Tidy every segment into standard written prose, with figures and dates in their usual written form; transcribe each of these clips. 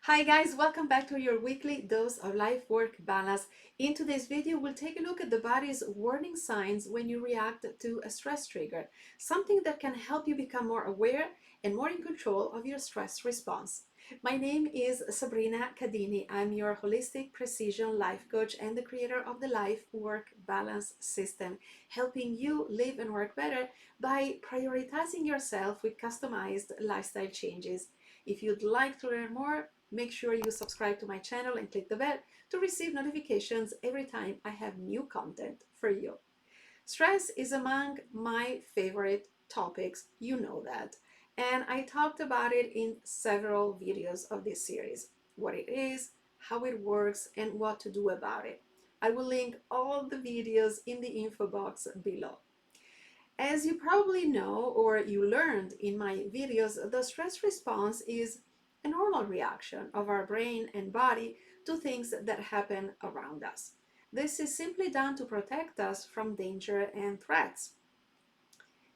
Hi guys, welcome back to your weekly dose of life-work balance. In today's video, we'll take a look at the body's warning signs when you react to a stress trigger, something that can help you become more aware and more in control of your stress response. My name is Sabrina Cadini. I'm your holistic precision life coach and the creator of the life-work balance system, helping you live and work better by prioritizing yourself with customized lifestyle changes. If you'd like to learn more, make sure you subscribe to my channel and click the bell to receive notifications every time I have new content for you. Stress is among my favorite topics, you know that, and I talked about it in several videos of this series. What it is, how it works, and what to do about it. I will link all the videos in the info box below. As you probably know or you learned in my videos, the stress response is a normal reaction of our brain and body to things that happen around us. This is simply done to protect us from danger and threats.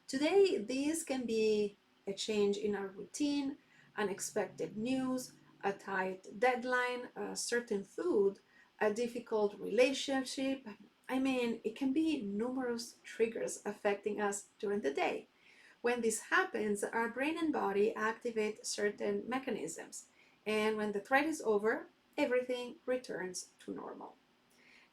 Today, these can be a change in our routine, unexpected news, a tight deadline, a certain food, a difficult relationship. It can be numerous triggers affecting us during the day. When this happens, our brain and body activate certain mechanisms, and when the threat is over, everything returns to normal.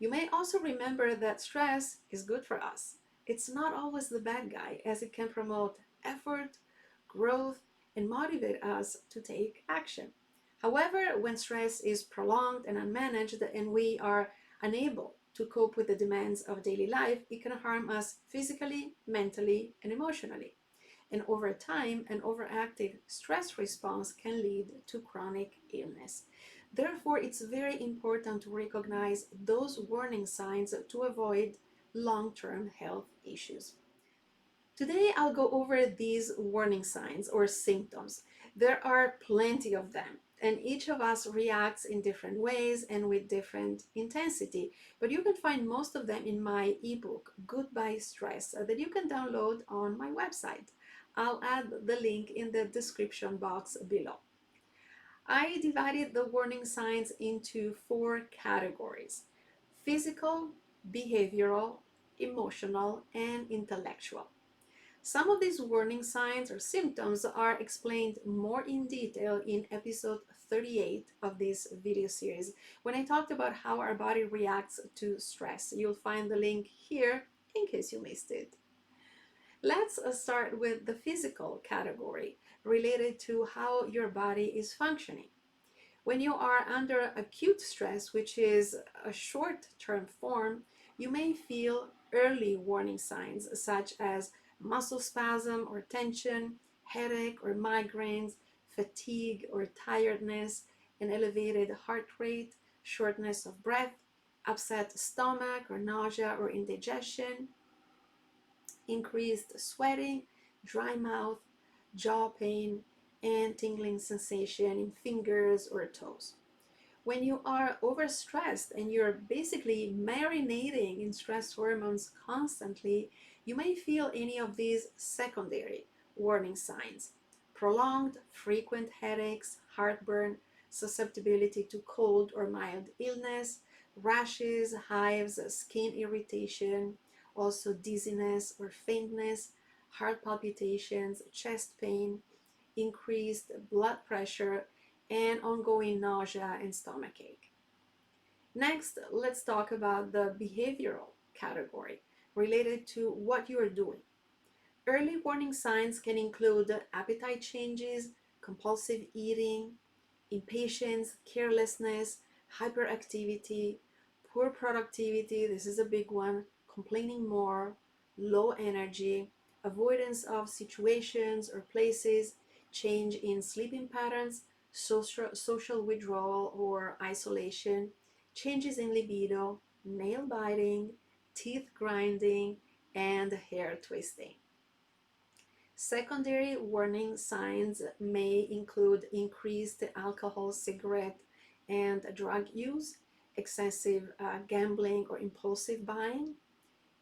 You may also remember that stress is good for us. It's not always the bad guy, as it can promote effort, growth, and motivate us to take action. However, when stress is prolonged and unmanaged, and we are unable to cope with the demands of daily life, it can harm us physically, mentally, and emotionally. And over time, an overactive stress response can lead to chronic illness. Therefore, it's very important to recognize those warning signs to avoid long-term health issues. Today, I'll go over these warning signs or symptoms. There are plenty of them, and each of us reacts in different ways and with different intensity. But you can find most of them in my ebook, Goodbye Stress, that you can download on my website. I'll add the link in the description box below. I divided the warning signs into four categories: physical, behavioral, emotional, and intellectual. Some of these warning signs or symptoms are explained more in detail in episode 38 of this video series when I talked about how our body reacts to stress. You'll find the link here in case you missed it. Let's start with the physical category related to how your body is functioning. When you are under acute stress, which is a short-term form, you may feel early warning signs such as muscle spasm or tension, headache or migraines, fatigue or tiredness, an elevated heart rate, shortness of breath, upset stomach or nausea or indigestion, increased sweating, dry mouth, jaw pain, and tingling sensation in fingers or toes. When you are overstressed and you're basically marinating in stress hormones constantly, you may feel any of these secondary warning signs: prolonged, frequent headaches, heartburn, susceptibility to cold or mild illness, rashes, hives, skin irritation, also dizziness or faintness, heart palpitations, chest pain, increased blood pressure, and ongoing nausea and stomachache. Next, let's talk about the behavioral category related to what you are doing. Early warning signs can include appetite changes, compulsive eating, impatience, carelessness, hyperactivity, poor productivity, this is a big one, complaining more, low energy, avoidance of situations or places, change in sleeping patterns, social withdrawal or isolation, changes in libido, nail biting, teeth grinding, and hair twisting. Secondary warning signs may include increased alcohol, cigarette, and drug use, excessive gambling or impulsive buying,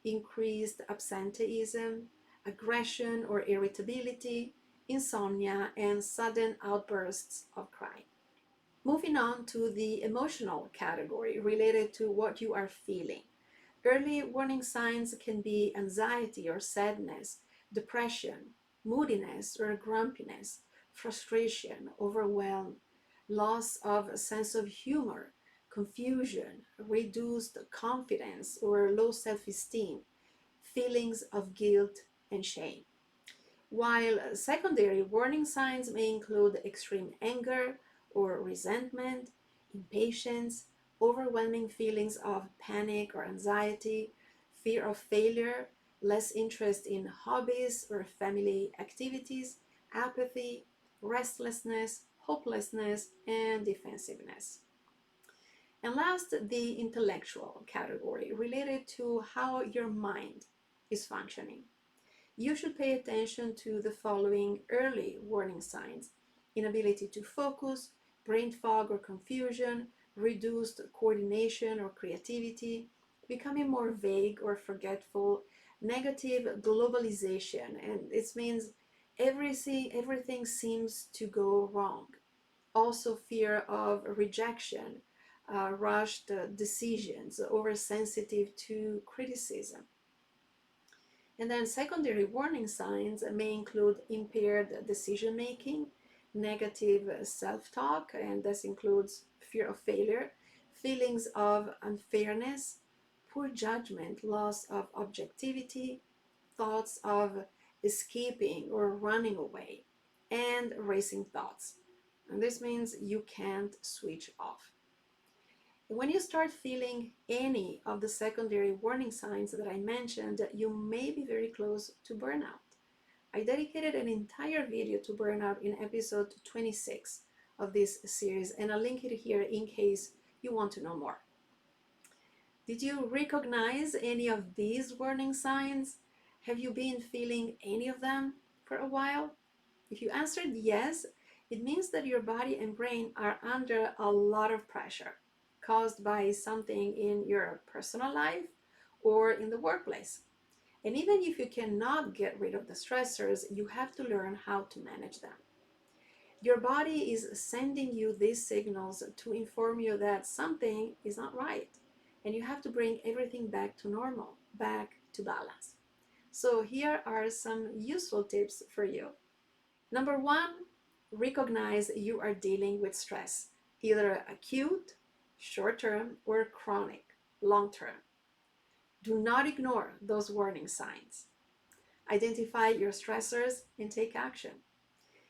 increased absenteeism, aggression or irritability, insomnia, and sudden outbursts of crying. Moving on to the emotional category related to what you are feeling. Early warning signs can be anxiety or sadness, depression, moodiness or grumpiness, frustration, overwhelm, loss of a sense of humor, confusion, reduced confidence or low self esteem, feelings of guilt and shame. While secondary warning signs may include extreme anger or resentment, impatience, overwhelming feelings of panic or anxiety, fear of failure, less interest in hobbies or family activities, apathy, restlessness, hopelessness, and defensiveness. And last, the intellectual category related to how your mind is functioning. You should pay attention to the following early warning signs: inability to focus, brain fog or confusion, reduced coordination or creativity, becoming more vague or forgetful, negative globalization, and it means everything seems to go wrong. Also, fear of rejection, rushed decisions, oversensitive to criticism. And then secondary warning signs may include impaired decision making, negative self talk, and this includes fear of failure, feelings of unfairness, poor judgment, loss of objectivity, thoughts of escaping or running away, and racing thoughts. And this means you can't switch off. When you start feeling any of the secondary warning signs that I mentioned, you may be very close to burnout. I dedicated an entire video to burnout in episode 26 of this series, and I'll link it here in case you want to know more. Did you recognize any of these warning signs? Have you been feeling any of them for a while? If you answered yes, it means that your body and brain are under a lot of pressure caused by something in your personal life or in the workplace. And even if you cannot get rid of the stressors, you have to learn how to manage them. Your body is sending you these signals to inform you that something is not right, and you have to bring everything back to normal, back to balance. So here are some useful tips for you. Number one, recognize you are dealing with stress, either acute, short term, or chronic, long term. Do not ignore those warning signs. Identify your stressors and take action.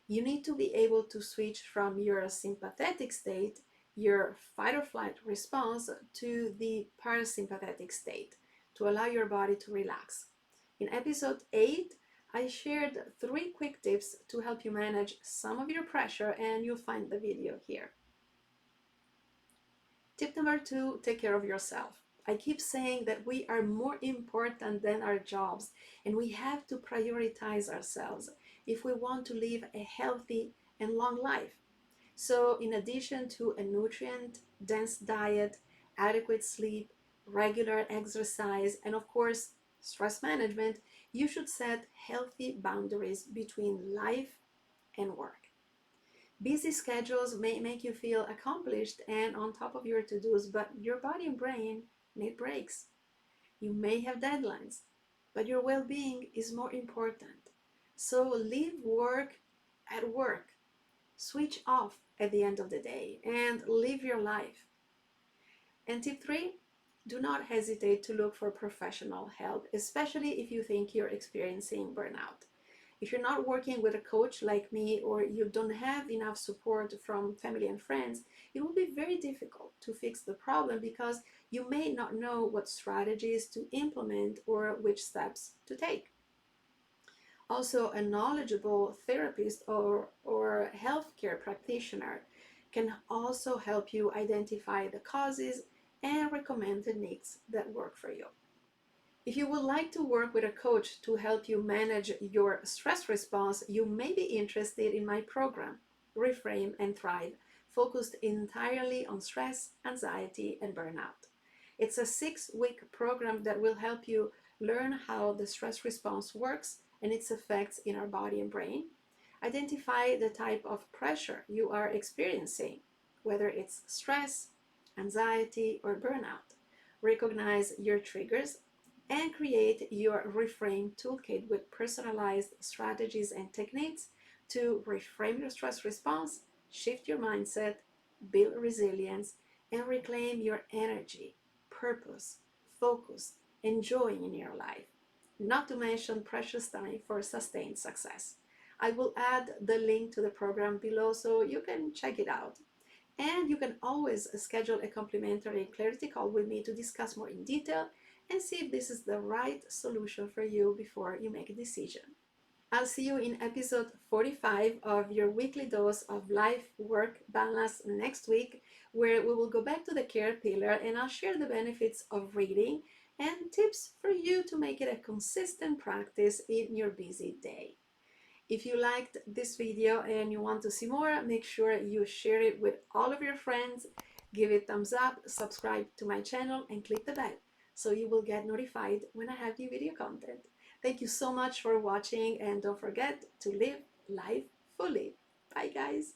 You need to be able to switch from your sympathetic state, your fight or flight response, to the parasympathetic state to allow your body to relax. In episode 8, I shared 3 quick tips to help you manage some of your pressure, and you'll find the video here. Tip number 2, take care of yourself. I keep saying that we are more important than our jobs, and we have to prioritize ourselves if we want to live a healthy and long life. So, in addition to a nutrient-dense diet, adequate sleep, regular exercise, and of course, stress management, you should set healthy boundaries between life and work. Busy schedules may make you feel accomplished and on top of your to-dos, but your body and brain need breaks. You may have deadlines, but your well-being is more important. So leave work at work. Switch off at the end of the day and live your life. And tip 3, do not hesitate to look for professional help, especially if you think you're experiencing burnout. If you're not working with a coach like me, or you don't have enough support from family and friends, it will be very difficult to fix the problem because you may not know what strategies to implement or which steps to take. Also, a knowledgeable therapist or healthcare practitioner can also help you identify the causes and recommend techniques that work for you. If you would like to work with a coach to help you manage your stress response, you may be interested in my program, Reframe and Thrive, focused entirely on stress, anxiety, and burnout. It's a 6-week program that will help you learn how the stress response works and its effects in our body and brain, identify the type of pressure you are experiencing, whether it's stress, anxiety, or burnout. Recognize your triggers and create your reframe toolkit with personalized strategies and techniques to reframe your stress response, shift your mindset, build resilience, and reclaim your energy, purpose, focus, and joy in your life. Not to mention precious time for sustained success. I will add the link to the program below so you can check it out. And you can always schedule a complimentary clarity call with me to discuss more in detail and see if this is the right solution for you before you make a decision. I'll see you in episode 45 of your weekly dose of life work balance next week, where we will go back to the care pillar and I'll share the benefits of reading and tips for you to make it a consistent practice in your busy day. If you liked this video and you want to see more, make sure you share it with all of your friends, give it thumbs up, subscribe to my channel, and click the bell so you will get notified when I have new video content. Thank you so much for watching, and don't forget to live life fully. Bye guys.